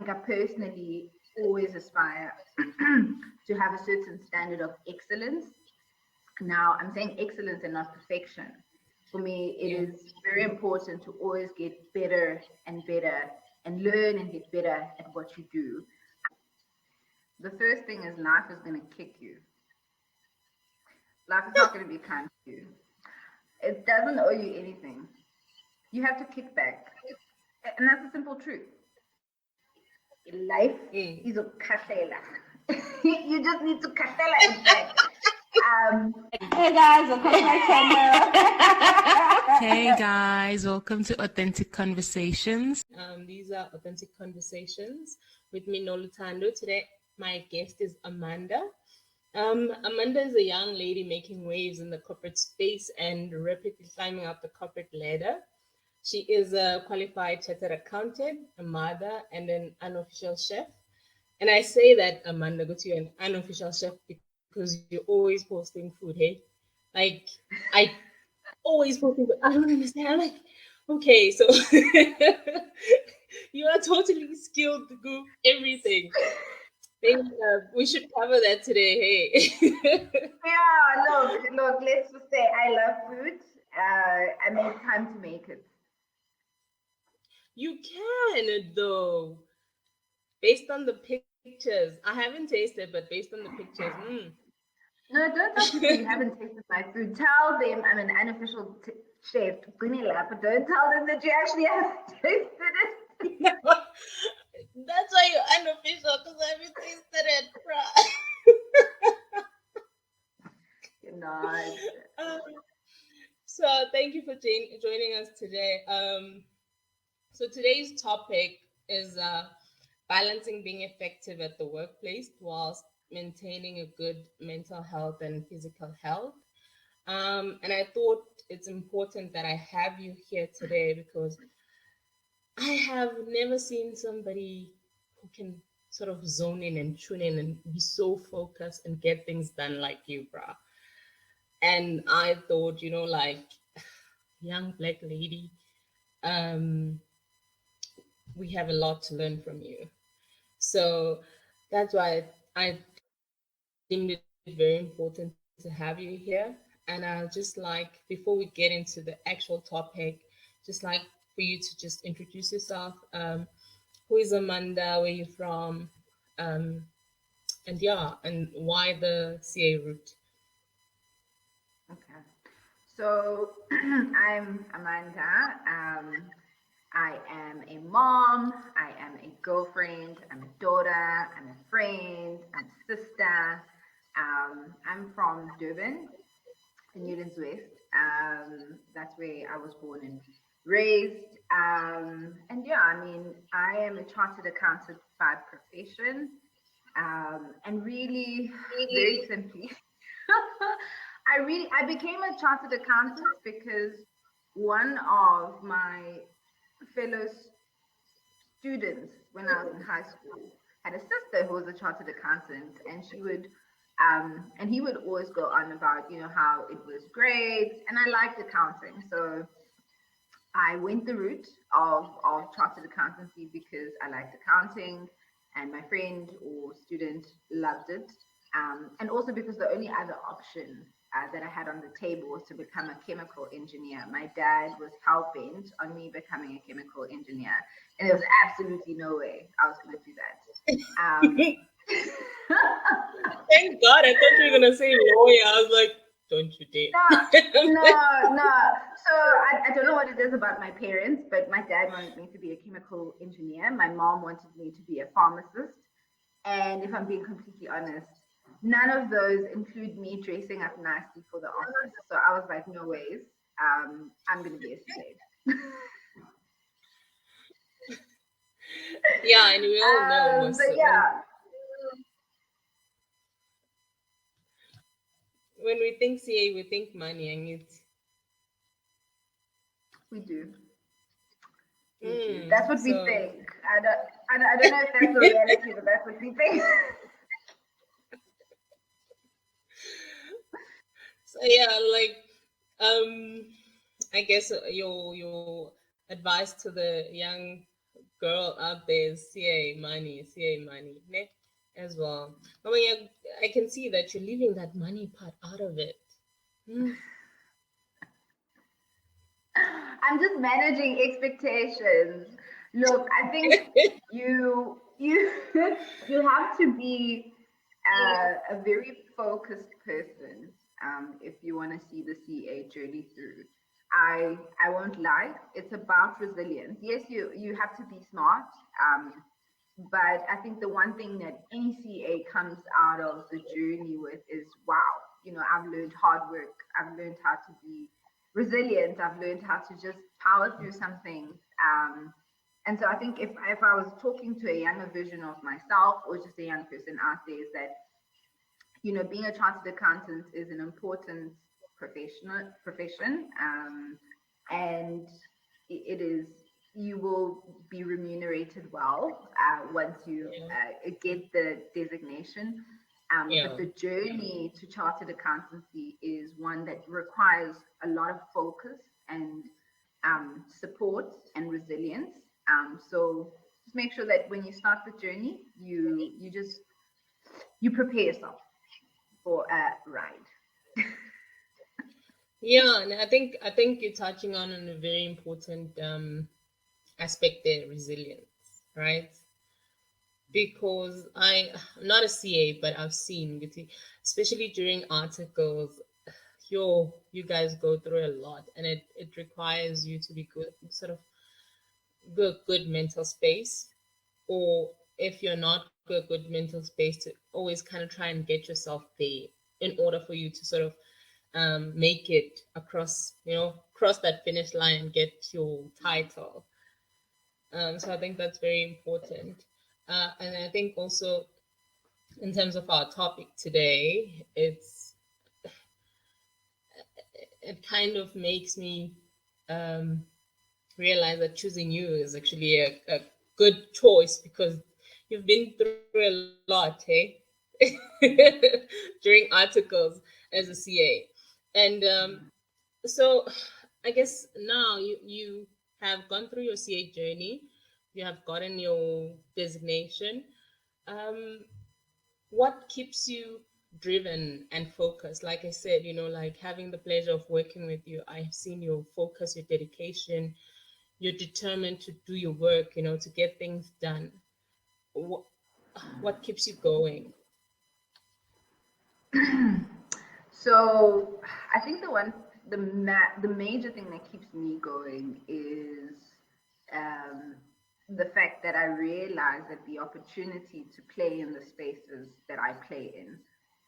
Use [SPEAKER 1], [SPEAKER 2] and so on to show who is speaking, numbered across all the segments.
[SPEAKER 1] I personally always aspire to have a certain standard of excellence. Now, I'm saying excellence and not perfection. For me, it
[SPEAKER 2] Yeah.
[SPEAKER 1] is very important to always get better and better and learn and get better at what you do. The first thing is life is going to kick you. Life is not going to be kind to you. It doesn't owe you anything. You have to kick back. And that's a simple truth. Life
[SPEAKER 2] Mm.
[SPEAKER 1] is a katela. You just need to katela it back. Hey guys, welcome to my channel.
[SPEAKER 3] Hey guys, welcome to Authentic Conversations.
[SPEAKER 2] These are Authentic Conversations with me, Noluthando. Today, my guest is Amanda. Amanda is a young lady making waves in the corporate space and rapidly climbing up the corporate ladder. She is a qualified chartered accountant, a mother, and an unofficial chef. And I say that, Amanda, go to you an unofficial chef because you're always posting food, hey? Like, I always posting food. I don't understand. I'm like, okay, so you are totally skilled to do everything. Think we should cover that today, hey?
[SPEAKER 1] Yeah, look, let's just say I love food. I make time to make it.
[SPEAKER 2] You can, though. Based on the pictures. I haven't tasted, but based on the pictures,
[SPEAKER 1] No, don't tell people you haven't tasted my food. Tell them I'm an unofficial chef, Gunila, but don't tell them that you actually haven't tasted it.
[SPEAKER 2] That's why you're unofficial, because I haven't tasted it, bro.
[SPEAKER 1] You're not.
[SPEAKER 2] So thank you for joining us today. So today's topic is balancing being effective at the workplace whilst maintaining a good mental health and physical health. And I thought it's important that I have you here today because I have never seen somebody who can sort of zone in and tune in and be so focused and get things done like you, bruh. And I thought, like, young black lady, um, we have a lot to learn from you. So that's why I deemed it very important to have you here. And I'll just like, before we get into the actual topic, just like for you to just introduce yourself. Who is Amanda? Where you from? Um, and yeah, and why the CA route?
[SPEAKER 1] Okay. So I'm Amanda. I am a mom. I am a girlfriend. I'm a daughter. I'm a friend. I'm a sister. I'm from Durban, in Newlands West. That's where I was born and raised. And yeah, I mean, I am a chartered accountant by profession. And really, very simply, I became a chartered accountant because one of my fellow students when I was in high school had a sister who was a chartered accountant, and and he would always go on about how it was great, and I liked accounting, so I went the route of chartered accountancy because I liked accounting, and my friend or student loved it, and also because the only other option that I had on the table was to become a chemical engineer. My dad was hell bent on me becoming a chemical engineer, and there was absolutely no way I was going to do that.
[SPEAKER 2] Thank God, I thought you were gonna say lawyer. I was like, don't you dare.
[SPEAKER 1] No. So I don't know what it is about my parents, but my dad wanted me to be a chemical engineer. My mom wanted me to be a pharmacist. And if I'm being completely honest, none of those include me dressing up nicely for the office. So I was like, no ways. I'm going to be a slave.
[SPEAKER 2] Yeah, and we all know most
[SPEAKER 1] But yeah.
[SPEAKER 2] When we think CA, we think money and it.
[SPEAKER 1] We do. That's what we think. I don't know if that's the reality, but that's what we think.
[SPEAKER 2] So yeah, like I guess your advice to the young girl out there is CA money, ne? As well. I mean, I can see that you're leaving that money part out of it. Hmm.
[SPEAKER 1] I'm just managing expectations. Look, I think you you have to be a very focused person if you want to see the CA journey through. I won't lie, it's about resilience. Yes, you have to be smart, but I think the one thing that any CA comes out of the journey with is wow, I've learned hard work. I've learned how to be resilient. I've learned how to just power through some things. And so I think if I was talking to a younger version of myself or just a young person out there, is that being a chartered accountant is an important profession, and it is you will be remunerated well once you
[SPEAKER 2] Yeah.
[SPEAKER 1] get the designation. But
[SPEAKER 2] Yeah.
[SPEAKER 1] the journey to chartered accountancy is one that requires a lot of focus and support and resilience. So just make sure that when you start the journey, you prepare yourself for a ride.
[SPEAKER 2] Yeah, and I think you're touching on a very important aspect there, resilience, right? Because I'm not a CA, but I've seen, especially during articles, you guys go through a lot, and it requires you to be good, sort of good mental space, or if you're not good mental space, to always kind of try and get yourself there in order for you to sort of make it across, cross that finish line and get your title. So I think that's very important. And I think also in terms of our topic today, it kind of makes me um, realize that choosing you is actually a good choice because you've been through a lot, hey? During articles as a CA. And so I guess now you have gone through your CA journey, you have gotten your designation. Um, what keeps you driven and focused? Like I said, like having the pleasure of working with you, I've seen your focus, your dedication, you're determined to do your work, to get things done. What keeps you going?
[SPEAKER 1] So I think the major thing that keeps me going is um, the fact that I realize that the opportunity to play in the spaces that I play in,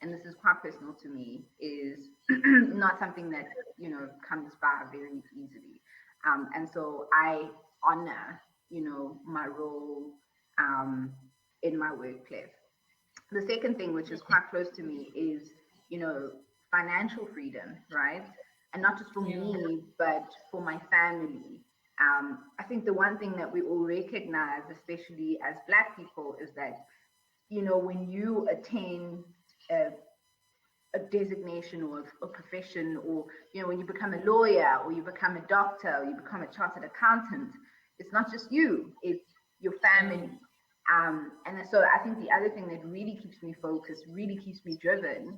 [SPEAKER 1] and this is quite personal to me, is not something that comes by very easily. And so I honor my role um, in my workplace. The second thing, which is quite close to me, is you know financial freedom, right? And not just for
[SPEAKER 2] Yeah.
[SPEAKER 1] me, but for my family. I think the one thing that we all recognize, especially as Black people, is that when you attain a, a designation or a profession, or when you become a lawyer or you become a doctor or you become a chartered accountant, it's not just you, it's your
[SPEAKER 2] Yeah.
[SPEAKER 1] family. And so I think the other thing that really keeps me focused, really keeps me driven,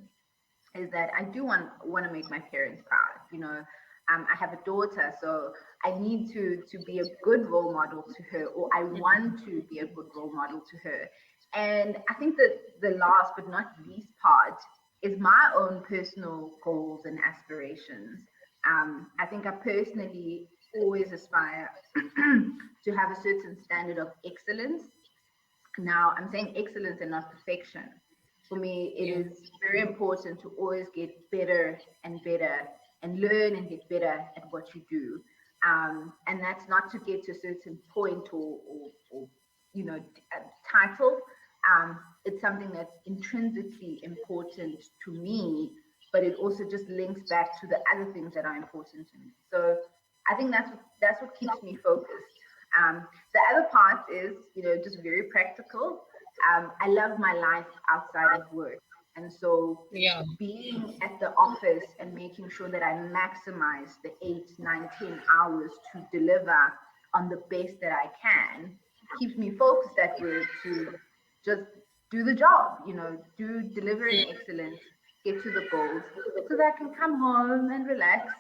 [SPEAKER 1] is that I do want to make my parents proud. I have a daughter, so I need to be a good role model to her, or I want to be a good role model to her. And I think that the last but not least part is my own personal goals and aspirations. I think I personally always aspire to have a certain standard of excellence. Now, I'm saying excellence and not perfection. For me, it
[SPEAKER 2] Yeah.
[SPEAKER 1] is very important to always get better and better and learn and get better at what you do. And that's not to get to a certain point or a title. It's something that's intrinsically important to me, but it also just links back to the other things that are important to me. So I think that's what keeps me focused. The other part is, just very practical. I love my life outside of work. And so
[SPEAKER 2] Yeah.
[SPEAKER 1] being at the office and making sure that I maximize the 8, 9, 10 hours to deliver on the best that I can keeps me focused at work to just do the job, do deliver in excellence, get to the goals, so that I can come home and relax,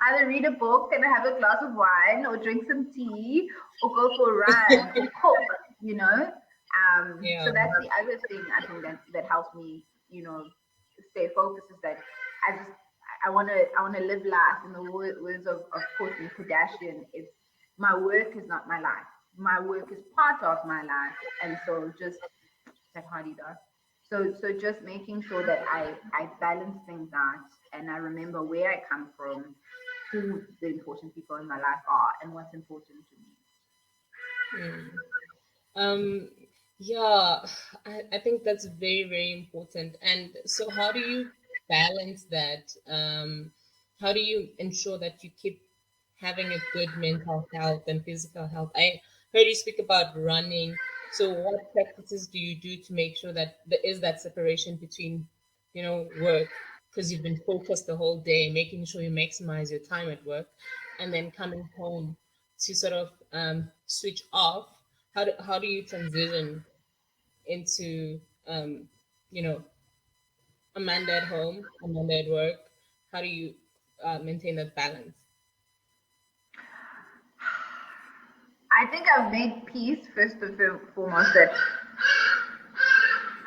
[SPEAKER 1] either read a book and have a glass of wine, or drink some tea, or go for a run, or cook,
[SPEAKER 2] Yeah.
[SPEAKER 1] So that's the other thing I think that helps me, stay focused, is that I just I want to live life in the words of Courtney Kardashian. It's my work is not my life. My work is part of my life, and so just that Hadida. So just making sure that I balance things out, and I remember where I come from, who the important people in my life are, and what's important to me.
[SPEAKER 2] Mm. Um, yeah, I think that's very, very important. And so, how do you balance that? How do you ensure that you keep having a good mental health and physical health? I heard you speak about running. So, what practices do you do to make sure that there is that separation between, work, because you've been focused the whole day, making sure you maximize your time at work, and then coming home to sort of switch off? How do you transition into you know Amanda at home, Amanda at work? How do you maintain that balance?
[SPEAKER 1] I think I've made peace first and foremost that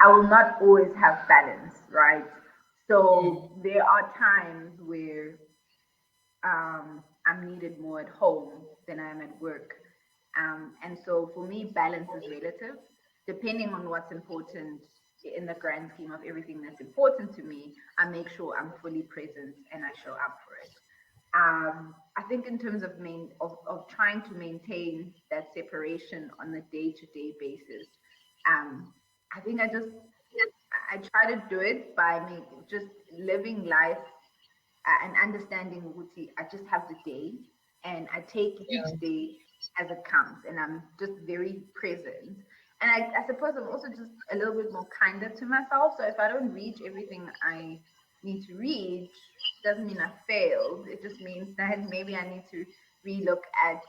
[SPEAKER 1] I will not always have balance, right? So
[SPEAKER 2] Mm,
[SPEAKER 1] there are times where I'm needed more at home than I am at work. And so for me, balance is relative. Depending on what's important in the grand scheme of everything that's important to me, I make sure I'm fully present and I show up for it. I think in terms of of trying to maintain that separation on a day-to-day basis, um, I think I try to do it by just living life and understanding Wuti, I just have the day and I take each
[SPEAKER 2] yeah,
[SPEAKER 1] day as it comes, and I'm just very present. And I suppose I'm also just a little bit more kinder to myself. So if I don't reach everything I need to reach, doesn't mean I failed. It just means that maybe I need to relook at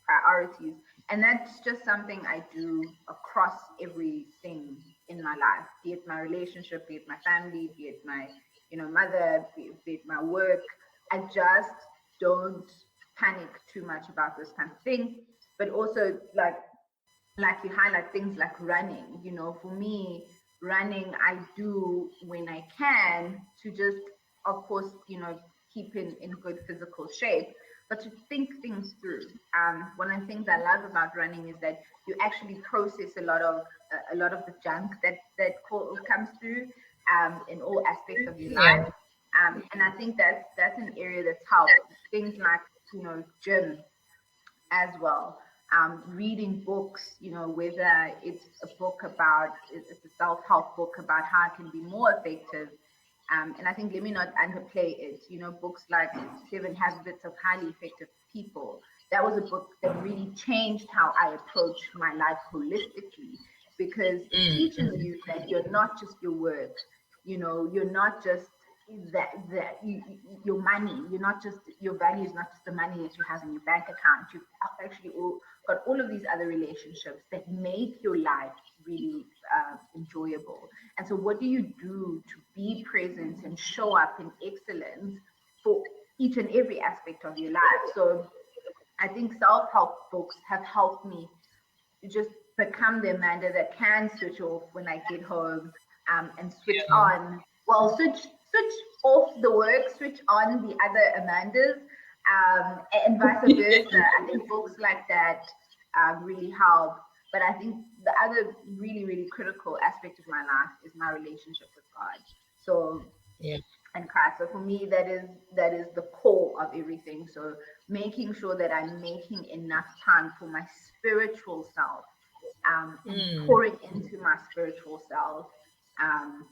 [SPEAKER 1] priorities. And that's just something I do across everything in my life, be it my relationship, be it my family, be it my mother, be it my work. I just don't panic too much about this kind of thing. But also, like you highlight things like running. For me, running I do when I can to just, of course, keep in good physical shape, but to think things through. One of the things I love about running is that you actually process a lot of the junk that comes through in all aspects of your life.
[SPEAKER 2] yeah,
[SPEAKER 1] And I think that's an area that's helped. Things like gym as well. Reading books, whether it's a book about, it's a self-help book about how I can be more effective. And I think let me not underplay it. Books like Seven Habits of Highly Effective People. That was a book that really changed how I approach my life holistically, because it teaches
[SPEAKER 2] mm,
[SPEAKER 1] you that you're not just your work. You're not just your money. You're not just your value is not just the money that you have in your bank account. You've actually got all of these other relationships that make your life really enjoyable. And so, what do you do to be present and show up in excellence for each and every aspect of your life? So, I think self-help books have helped me just become the Amanda that can switch off when I get home, and switch
[SPEAKER 2] yeah,
[SPEAKER 1] on. Well, switch off the work, switch on the other Amandas, and vice versa. I think books like that really help. But I think the other really, really critical aspect of my life is my relationship with God. So,
[SPEAKER 2] yeah,
[SPEAKER 1] and Christ. So for me, that is the core of everything. So making sure that I'm making enough time for my spiritual self, and
[SPEAKER 2] mm,
[SPEAKER 1] pouring into my spiritual self, um,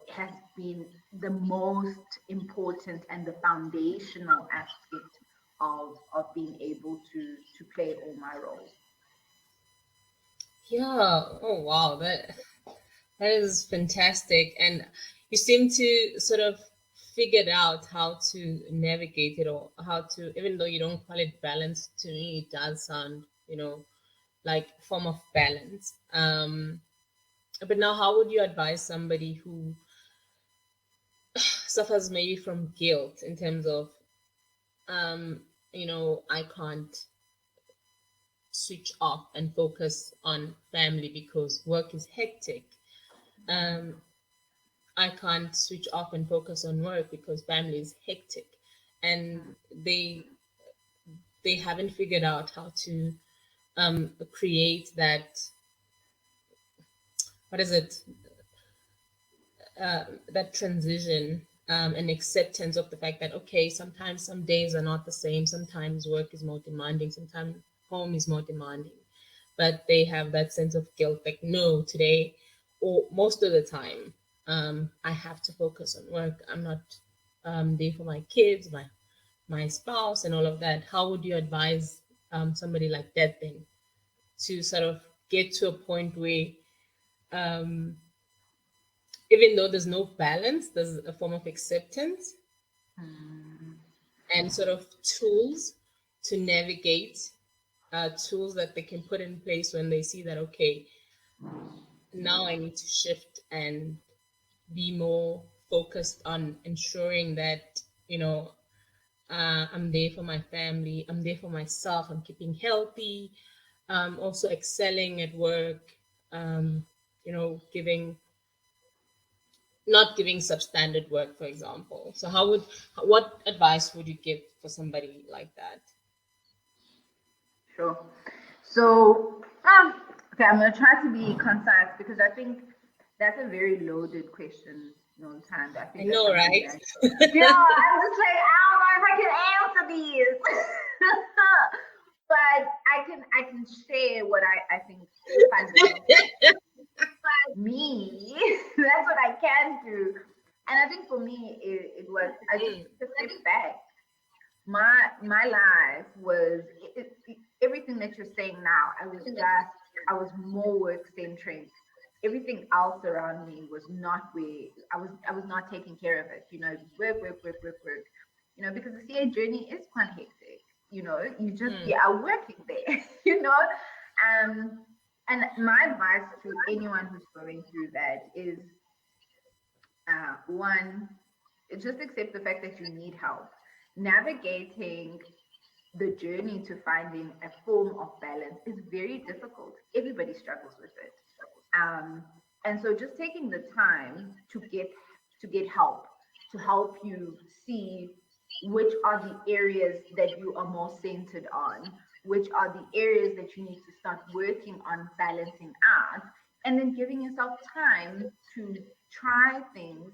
[SPEAKER 1] has been the most important and the foundational aspect of being able to play all my roles.
[SPEAKER 2] yeah. Oh wow, that is fantastic, and you seem to sort of figured out how to navigate it, or how to, even though you don't call it balance, to me it does sound, like form of balance. But now, how would you advise somebody who suffers maybe from guilt in terms of, I can't switch off and focus on family because work is hectic. Um, I can't switch off and focus on work because family is hectic, and they haven't figured out how to create that, what is it, that transition, and acceptance of the fact that, okay, sometimes some days are not the same, sometimes work is more demanding, sometimes home is more demanding, but they have that sense of guilt, like, no, today, or most of the time, I have to focus on work. I'm not there for my kids, my spouse, and all of that. How would you advise somebody like that then to sort of get to a point where, um, even though there's no balance, there's a form of acceptance
[SPEAKER 1] Mm.
[SPEAKER 2] and sort of tools to navigate, tools that they can put in place when they see that, okay, now I need to shift and be more focused on ensuring that, I'm there for my family, I'm there for myself, I'm keeping healthy, also excelling at work, giving not giving substandard work, for example. So what advice would you give for somebody like that?
[SPEAKER 1] Sure. So, okay, I'm gonna try to be concise because I think that's a very loaded question, Noluthando. I
[SPEAKER 2] I
[SPEAKER 1] think that's
[SPEAKER 2] know,
[SPEAKER 1] something
[SPEAKER 2] right?
[SPEAKER 1] that, yeah, I'm just like, I don't know if I can answer these, but I can share what I think fundamentally me. That's what I can do, and I think for me it was I just
[SPEAKER 2] Mm,
[SPEAKER 1] took a step back. My life was everything that you're saying now. I was more work centric. Everything else around me was not where I was not taking care of it. Work, work, work, work, work. Because the CA journey is quite hectic. You are working there. Um, and my advice to anyone who's going through that is, one, just accept the fact that you need help. Navigating the journey to finding a form of balance is very difficult. Everybody struggles with it. Um, and so just taking the time to get help, to help you see which are the areas that you are more centered on, which are the areas that you need to start working on balancing out, and then giving yourself time to try things,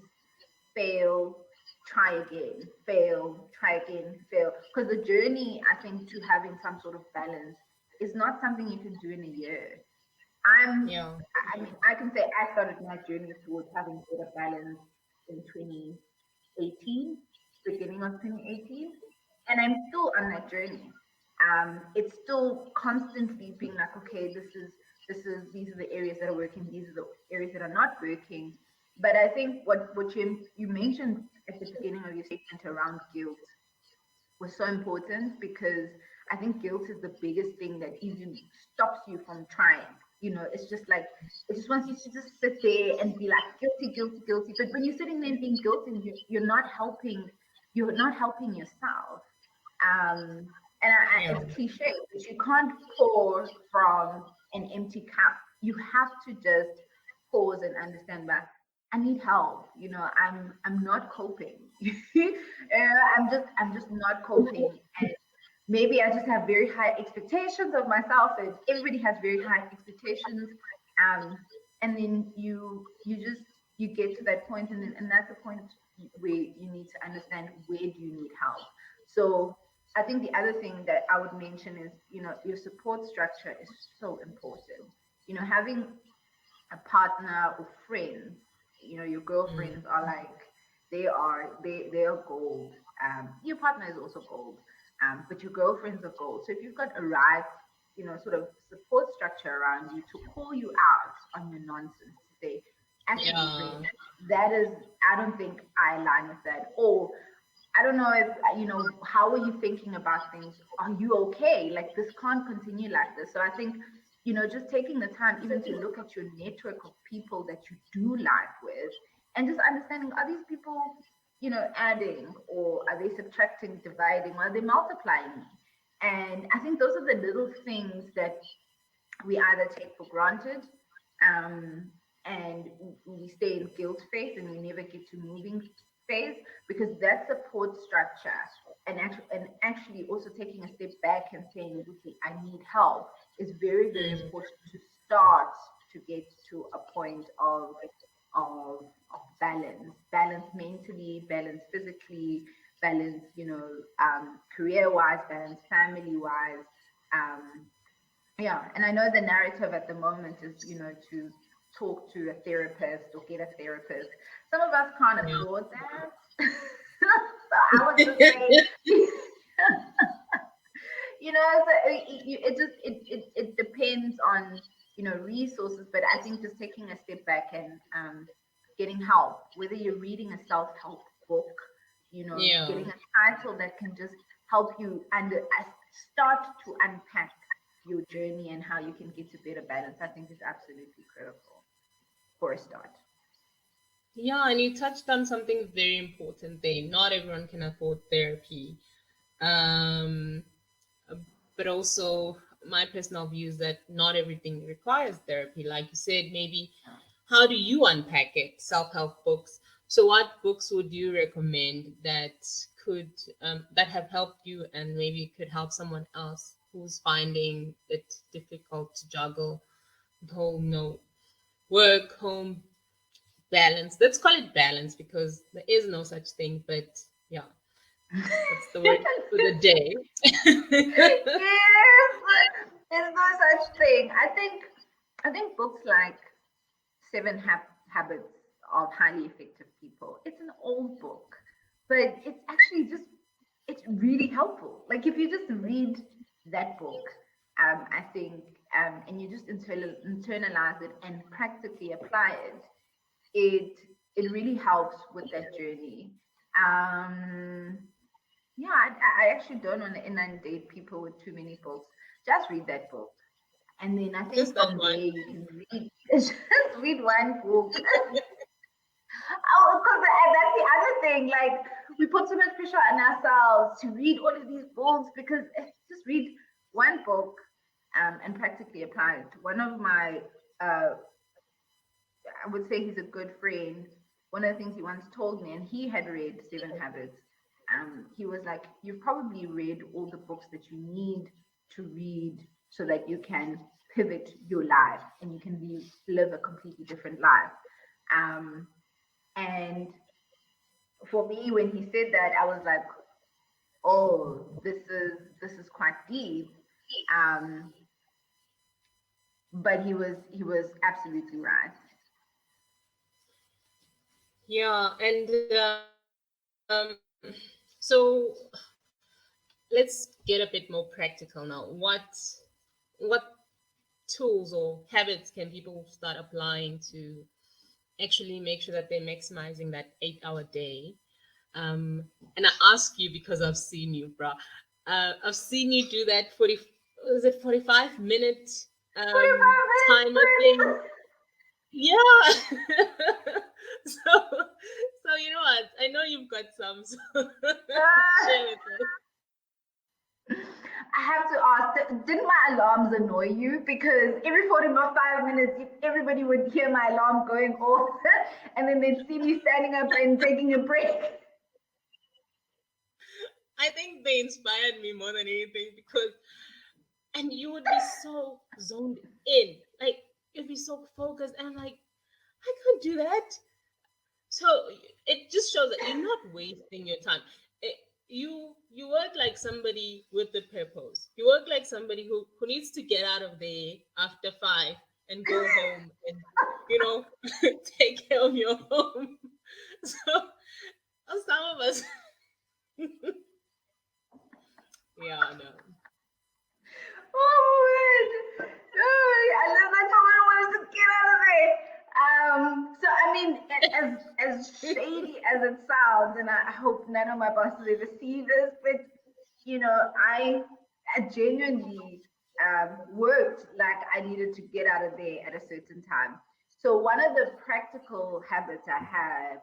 [SPEAKER 1] fail, try again, fail, try again, fail. Because the journey, I think, to having some sort of balance is not something you can do in a year. I'm,
[SPEAKER 2] yeah.
[SPEAKER 1] I mean, I can say I started my journey towards having better balance in 2018, beginning of 2018, and I'm still on that journey. It's still constantly being like, okay, these are the areas that are working, these are the areas that are not working. But I think what you mentioned at the beginning of your statement around guilt was so important, because I think guilt is the biggest thing that even stops you from trying. It's just like it just wants you to just sit there and be like guilty, guilty, guilty. But when you're sitting there and being guilty, you're not helping. You're not helping yourself. And
[SPEAKER 2] Yeah.
[SPEAKER 1] it's cliche, but you can't pour from an empty cup. You have to just pause and understand that I need help. I'm not coping. I'm just not coping. And maybe I just have very high expectations of myself, and everybody has very high expectations. Um, and then you get to that point, and that's the point where you need to understand, where do you need help. So I think the other thing that I would mention is, your support structure is so important. Having a partner or friends, your
[SPEAKER 2] Mm,
[SPEAKER 1] girlfriends are like, they are gold. Your partner is also gold, but your girlfriends are gold. So if you've got a right, sort of support structure around you to call you out on your nonsense, to say, actually, Ray,
[SPEAKER 2] yeah.
[SPEAKER 1] that is, I don't think I align with that, or I don't know if, how are you thinking about things? Are you okay? Like, this can't continue like this. So I think, just taking the time even to look at your network of people that you do life with, and just understanding, are these people, adding, or are they subtracting, dividing, or are they multiplying me? And I think those are the little things that we either take for granted, um, and we stay in guilt phase and we never get to moving phase, because that support structure, and actually also taking a step back and saying, okay, I need help, is very, very
[SPEAKER 2] Mm.
[SPEAKER 1] important to start to get to a point of balance mentally, balance physically, balance, career wise, balance family wise. um, yeah, and I know the narrative at the moment is, to talk to a therapist or get a therapist. Some of us can't
[SPEAKER 2] Yeah.
[SPEAKER 1] afford that. So I would just say, so it just it depends on, resources. But I think just taking a step back and, getting help, whether you're reading a self-help book,
[SPEAKER 2] Yeah.
[SPEAKER 1] getting a title that can just help you start to unpack your journey and how you can get to better balance, I think is absolutely critical for a start.
[SPEAKER 2] Yeah, and you touched on something very important there. Not everyone can afford therapy. Um, but also, my personal view is that not everything requires therapy. Like you said, maybe how do you unpack it? Self help books. So, what books would you recommend that could that have helped you and maybe could help someone else who's finding it difficult to juggle the whole work home balance? Let's call it balance because there is no such thing. But yeah, that's the word for the day.
[SPEAKER 1] Yes, there's no such thing. I think books like Seven Habits of Highly Effective People. It's an old book, but it's actually just, it's really helpful. Like, if you just read that book, I think, and you just internalize it and practically apply it, it it really helps with that journey. Um, yeah, I actually don't want to inundate people with too many books. Just read that book, and then I think
[SPEAKER 2] Just that
[SPEAKER 1] from there
[SPEAKER 2] one.
[SPEAKER 1] you can read just read one book. Oh, because that's the other thing. Like, we put so much pressure on ourselves to read all of these books, because just read one book, and practically apply it. One of my, I would say he's a good friend. One of the things he once told me, and he had read Seven Habits, he was like, "You've probably read all the books that you need to read so that you can pivot your life and you can live a completely different life." Um, and for me, when he said that, I was like, "Oh, this is quite deep." Um, but he was absolutely right.
[SPEAKER 2] Yeah, and so let's get a bit more practical now. What tools or habits can people start applying to actually make sure that they're maximizing that 8 hour day? And I ask you because I've seen you, bruh. I've seen you do that 40, was it 45-minute
[SPEAKER 1] 45 minutes,
[SPEAKER 2] timer thing?
[SPEAKER 1] Chris.
[SPEAKER 2] Yeah. So you know what? I know you've got some, so share with us.
[SPEAKER 1] I have to ask, didn't my alarms annoy you? Because every 45 minutes, everybody would hear my alarm going off, and then they'd see me standing up and taking a break.
[SPEAKER 2] I think they inspired me more than anything because, and you would be so zoned in, like you'd be so focused, and I'm like, I can't do that. So it just shows that you're not wasting your time. It, you work like somebody with a purpose. You work like somebody who needs to get out of there after 5 and go home and you know take care of your home. So some of us, yeah, no,
[SPEAKER 1] Oh man, oh, I love that someone wants to get out of there. So I mean, as shady as it sounds, and I hope none of my bosses ever see this, but I genuinely worked like I needed to get out of there at a certain time. So one of the practical habits I have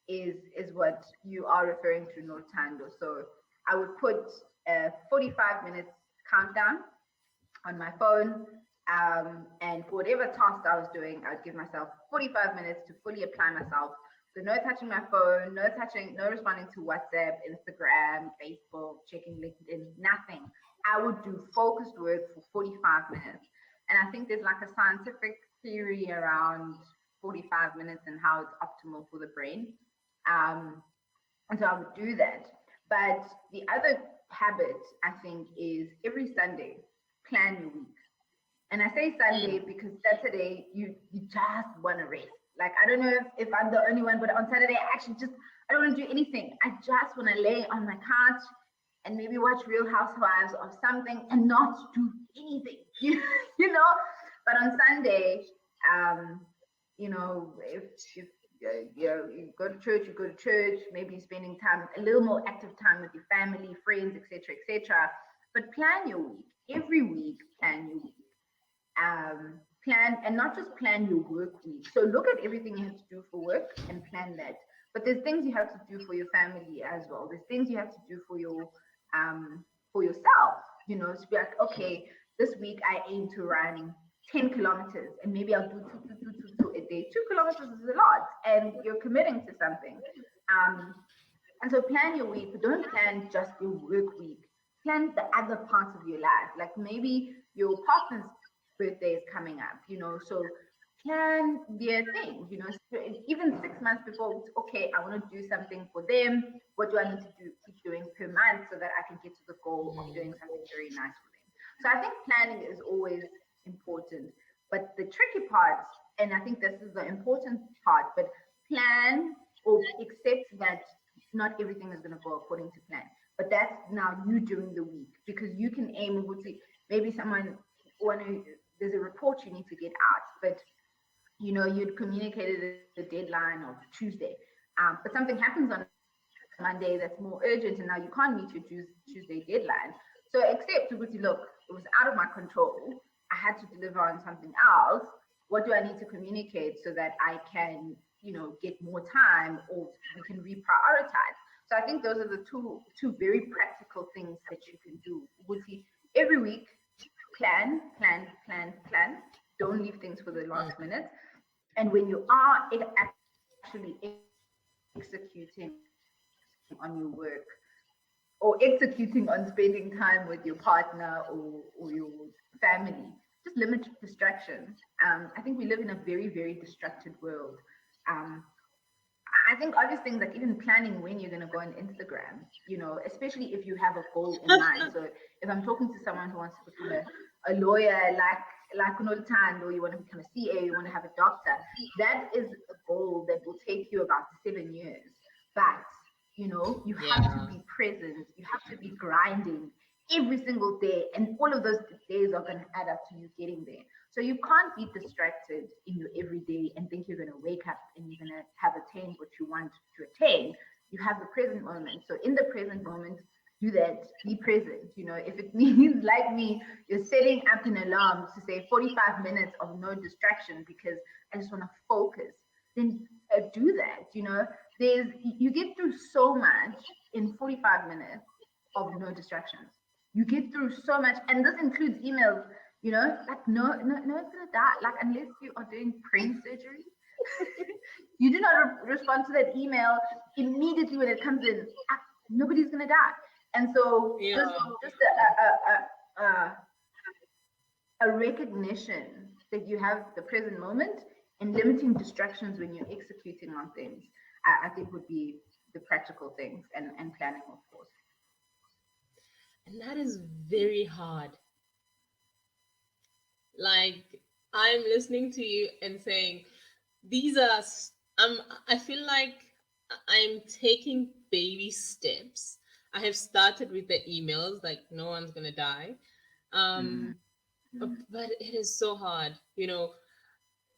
[SPEAKER 1] is what you are referring to, Noluthando. So I would put a 45 minutes countdown on my phone. And for whatever task I was doing, I would give myself 45 minutes to fully apply myself. So no touching my phone, no responding to WhatsApp, Instagram, Facebook, checking LinkedIn, nothing. I would do focused work for 45 minutes. And I think there's like a scientific theory around 45 minutes and how it's optimal for the brain. Um, and so I would do that. But the other habit, I think, is every Sunday, plan your week. And I say Sunday because Saturday you just want to rest. Like I don't know if I'm the only one, but on Saturday I actually just I don't want to do anything. I just want to lay on my couch and maybe watch Real Housewives or something and not do anything. You know. But on Sunday, um, if you go to church, you go to church. Maybe you're spending time, a little more active time with your family, friends, etc., etc. But plan your week every week. Plan your week plan and not just plan your work week. So look at everything you have to do for work and plan that. But there's things you have to do for your family as well. There's things you have to do for yourself. To be like, okay, this week I aim to run 10 kilometers and maybe I'll do two a day. 2 kilometers is a lot and you're committing to something. Um, and so plan your week, but don't plan just your work week. Plan the other parts of your life. Like maybe your partner's birthday is coming up, so plan their thing, even 6 months before, it's okay, I want to do something for them. What do I need to keep doing per month so that I can get to the goal of doing something very nice for them? So I think planning is always important. But the tricky part, and I think this is the important part, but plan or accept that not everything is going to go according to plan. But that's now you during the week because you can aim to maybe someone want to there's a report you need to get out, but you'd communicated a deadline of Tuesday, but something happens on Monday that's more urgent, and now you can't meet your Tuesday deadline. So accept to look, it was out of my control. I had to deliver on something else. What do I need to communicate so that I can, get more time or we can reprioritize? So I think those are the two very practical things that you can do. Every week, plan, plan, plan, plan. Don't leave things for the last minute. And when you are actually executing on your work or executing on spending time with your partner or your family, just limit distractions. I think we live in a very, very distracted world. Um, I think obvious things like even planning when you're going to go on Instagram, especially if you have a goal in mind. So if I'm talking to someone who wants to become a lawyer like Noluthando, or you want to become a CA, you want to have a doctor, that is a goal that will take you about 7 years. But you have to be present, you have to be grinding every single day, and all of those days are going to add up to you getting there. So you can't be distracted in your everyday and think you're going to wake up and you're going to have attained what you want to attain. You have the present moment. So in the present moment, do that, be present. If it means, like me, you're setting up an alarm to say 45 minutes of no distraction because I just want to focus, then do that. You get through so much in 45 minutes of no distractions. You get through so much, and this includes emails. Like no, it's gonna die. Like unless you are doing brain surgery, you do not respond to that email immediately when it comes in. Nobody's gonna die. And so just a recognition that you have the present moment and limiting distractions when you're executing on things, I think would be the practical things and planning, of course.
[SPEAKER 2] And that is very hard. Like, I'm listening to you and saying, these are, I feel like I'm taking baby steps. I have started with the emails, like, no one's going to die.
[SPEAKER 1] Mm.
[SPEAKER 2] But it is so hard.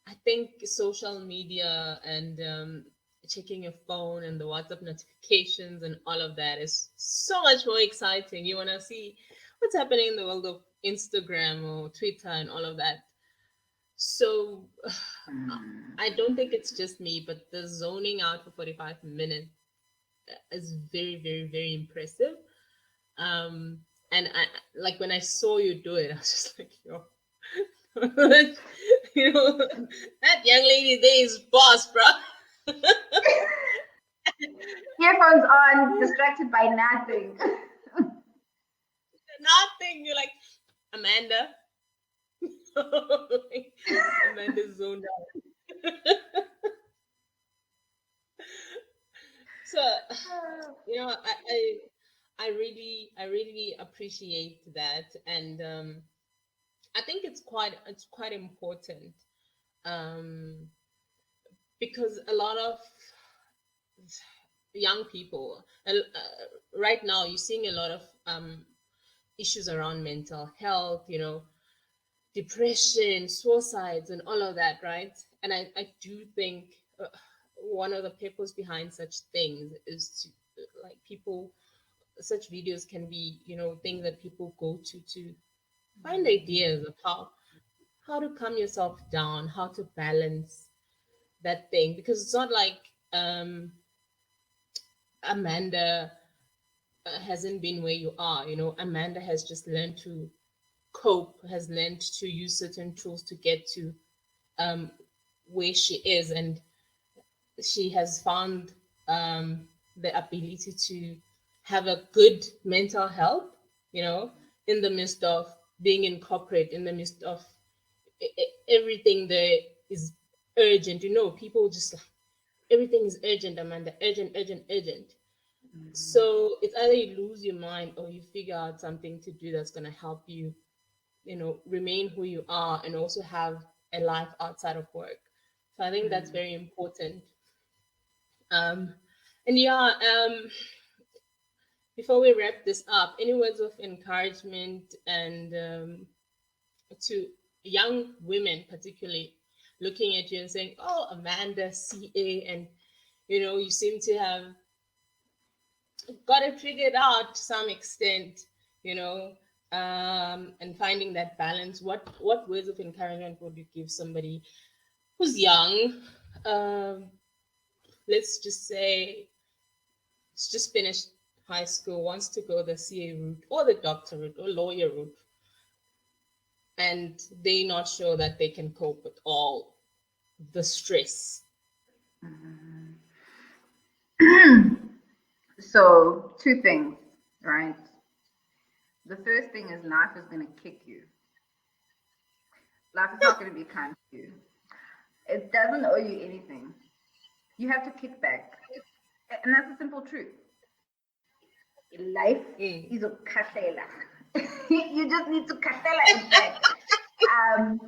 [SPEAKER 2] I think social media and checking your phone and the WhatsApp notifications and all of that is so much more exciting. You want to see what's happening in the world of Instagram or Twitter and all of that. So I don't think it's just me, but the zoning out for 45 minutes is very, very, very impressive. Um, and I like when I saw you do it, I was just like, yo, you know, that young lady there is boss, bro.
[SPEAKER 1] Earphones on, distracted by nothing.
[SPEAKER 2] Nothing. You're like, Amanda. Amanda's zoned out. So, you know, I really appreciate that, and I think it's quite important, um, because a lot of young people, right now, you're seeing a lot of issues around mental health. You know, depression, suicides, and all of that, right? And I do think one of the purpose behind such things is to like people. Such videos can be, you know, things that people go to find ideas of how to calm yourself down, how to balance that thing, because it's not like Amanda hasn't been where you are. You know, Amanda has just learned to cope, has learned to use certain tools to get to um, where she is, and she has found the ability to have a good mental health, you know, in the midst of being in corporate, in the midst of everything there is urgent. You know, people just like, everything is urgent, Amanda, urgent, urgent, urgent. So it's either you lose your mind or you figure out something to do that's going to help you, you know, remain who you are and also have a life outside of work. So I think that's very important. Um, and yeah, before we wrap this up, any words of encouragement and to young women, particularly looking at you and saying, "Oh, Amanda, CA," and you know, you seem to have got it figured out to some extent, you know, and finding that balance. What words of encouragement would you give somebody who's young? Um, let's just say it's just finished high school, wants to go the CA route or the doctor route or lawyer route, and they're not sure that they can cope with all the stress.
[SPEAKER 1] So, two things, right? The first thing is life is going to kick you. Life is not going to be kind to you. It doesn't owe you anything. You have to kick back. And that's a simple truth. Life is a
[SPEAKER 2] Mm.
[SPEAKER 1] katela. You just need to katela it back. Um,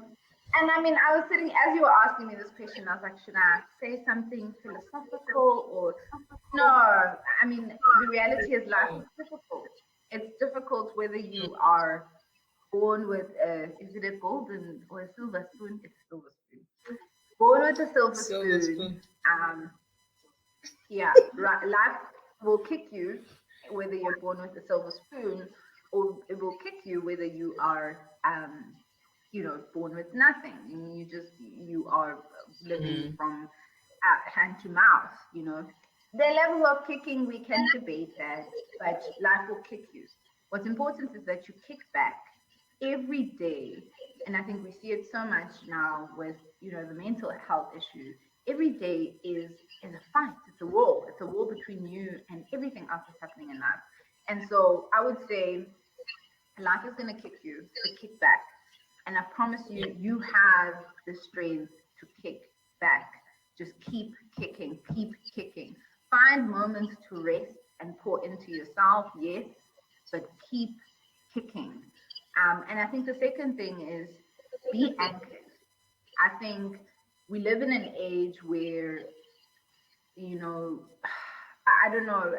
[SPEAKER 1] and I mean, I was sitting, as you were asking me this question, I was like, should I say something philosophical or no? I mean, the reality is life is difficult. It's difficult whether you are born with is it a golden or a silver spoon? It's a silver spoon. Born with a silver
[SPEAKER 2] Silver
[SPEAKER 1] spoon.
[SPEAKER 2] spoon.
[SPEAKER 1] Yeah, right. Life will kick you whether you're born with a silver spoon, or it will kick you whether you are, born with nothing. I mean, you are living
[SPEAKER 2] Mm.
[SPEAKER 1] from hand to mouth. The level of kicking we can debate that, but life will kick you. What's important is that you kick back every day, and I think we see it so much now with the mental health issue. Every day is a fight. It's a war. It's a war between you and everything else that's happening in life. And so I would say life is going to kick you, but kick back. And I promise you, you have the strength to kick back. Just keep kicking, keep kicking. Find moments to rest and pour into yourself, yes, but keep kicking. And I think the second thing is be anchored. I think we live in an age where, you know, I don't know,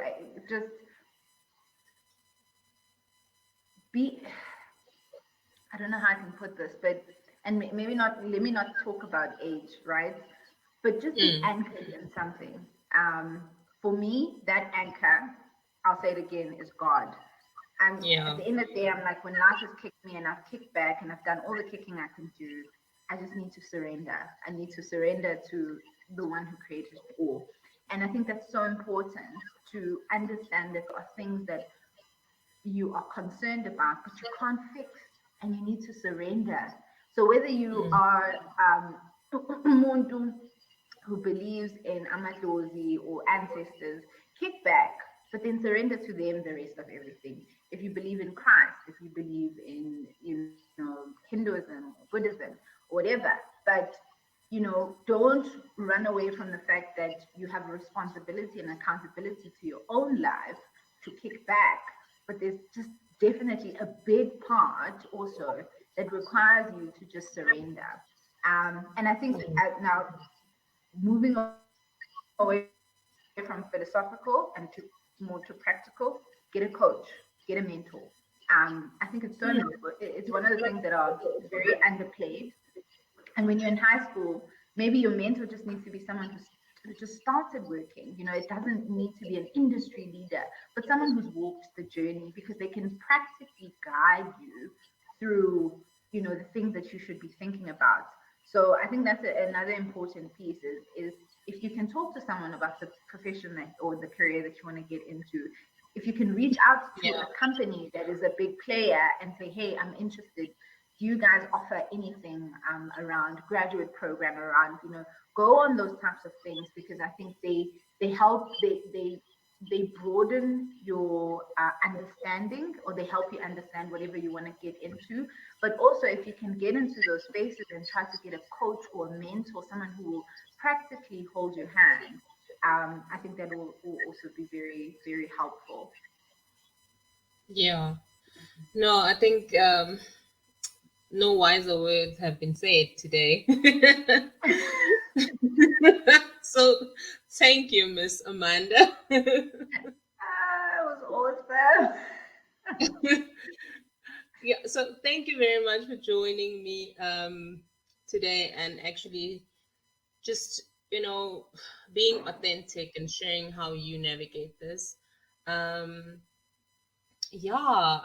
[SPEAKER 1] just be, I don't know how I can put this, but and maybe not, let me not talk about age, right? But just be
[SPEAKER 2] Mm.
[SPEAKER 1] anchored in something. Um, for me, that anchor, I'll say it again, is God. And at
[SPEAKER 2] Yeah.
[SPEAKER 1] the end of the day, I'm like, when life has kicked me and I've kicked back and I've done all the kicking I can do, I just need to surrender. I need to surrender to the one who created it all. And I think that's so important to understand that there are things that you are concerned about, but you can't fix, and you need to surrender. So whether you
[SPEAKER 2] Mm.
[SPEAKER 1] are umuntu who believes in amadlozi or ancestors, kick back, but then surrender to them the rest of everything. If you believe in Christ, if you believe in, Hinduism or Buddhism or whatever, but don't run away from the fact that you have a responsibility and accountability to your own life to kick back. But there's just definitely a big part also that requires you to just surrender. And I think now, moving away from philosophical and to more to practical, get a coach, get a mentor. I think it's it's one of the things that are very underplayed. And when you're in high school, maybe your mentor just needs to be someone who just started working. It doesn't need to be an industry leader, but someone who's walked the journey, because they can practically guide you through, the things that you should be thinking about. So I think that's another important piece is if you can talk to someone about the profession or the career that you want to get into, if you can reach out to
[SPEAKER 2] Yeah.
[SPEAKER 1] a company that is a big player and say, hey, I'm interested, do you guys offer anything around graduate program, around, go on those types of things, because I think they help, they broaden your understanding, or they help you understand whatever you want to get into. But also, if you can get into those spaces and try to get a coach or a mentor, someone who will practically hold your hand, I think that will also be very, very helpful.
[SPEAKER 2] Yeah. No, I think no wiser words have been said today. So thank you, Miss Amanda.
[SPEAKER 1] It was awesome.
[SPEAKER 2] Yeah, so thank you very much for joining me today, and actually just, being authentic and sharing how you navigate this. Um, yeah,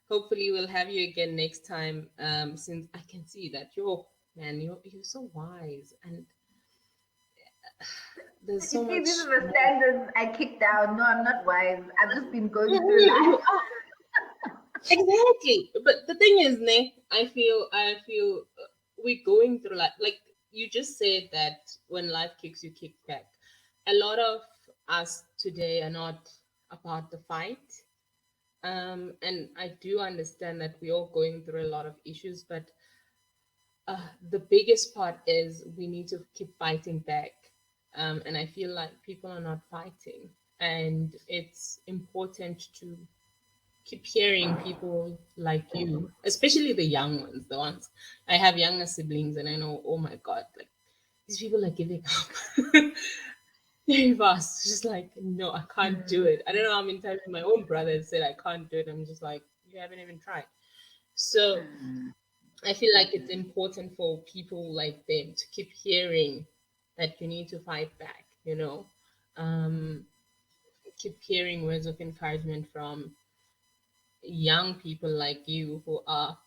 [SPEAKER 2] hopefully we'll have you again next time. Since I can see that you're so wise, and there's
[SPEAKER 1] You
[SPEAKER 2] so
[SPEAKER 1] see, these
[SPEAKER 2] much
[SPEAKER 1] are the
[SPEAKER 2] more.
[SPEAKER 1] standards I kicked down. No, I'm not wise. I've just been going through
[SPEAKER 2] Mhm,
[SPEAKER 1] life.
[SPEAKER 2] you are. Exactly. But the thing is, Nick, I feel we're going through like you just said that when life kicks you, kick back. A lot of us today are not about the fight. And I do understand that we're all going through a lot of issues, but the biggest part is we need to keep fighting back. And I feel like people are not fighting, and it's important to keep hearing people like you, especially the young ones, the ones I have younger siblings, and I know, oh my God, like these people are giving up very fast. Just like, no, I can't do it. I don't know how many times my own brother said I can't do it. I'm just like, you haven't even tried. So
[SPEAKER 1] Mm.
[SPEAKER 2] I feel like it's important for people like them to keep hearing that you need to fight back, um, keep hearing words of encouragement from young people like you who are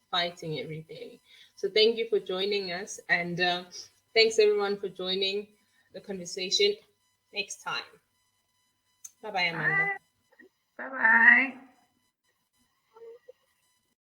[SPEAKER 2] fighting every day. So thank you for joining us, and thanks everyone for joining the conversation. Next time. Bye bye, Amanda.
[SPEAKER 1] Bye. Bye bye.